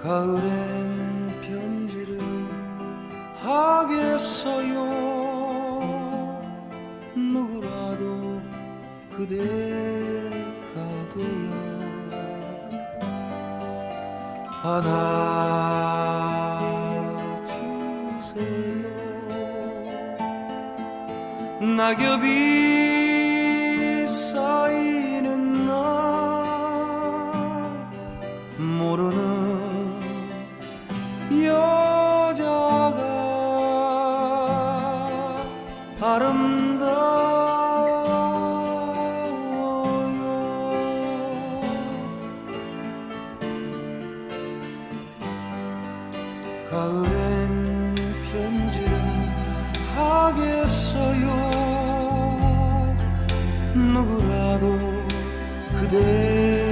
가을엔 편지를 하겠어요. 누구라도 그대가 되어 안아주세요. 낙엽이 쌓이는 날 모르는 여자가 아름다워요. 가을엔 편지를 하겠어요. 누구라도 그대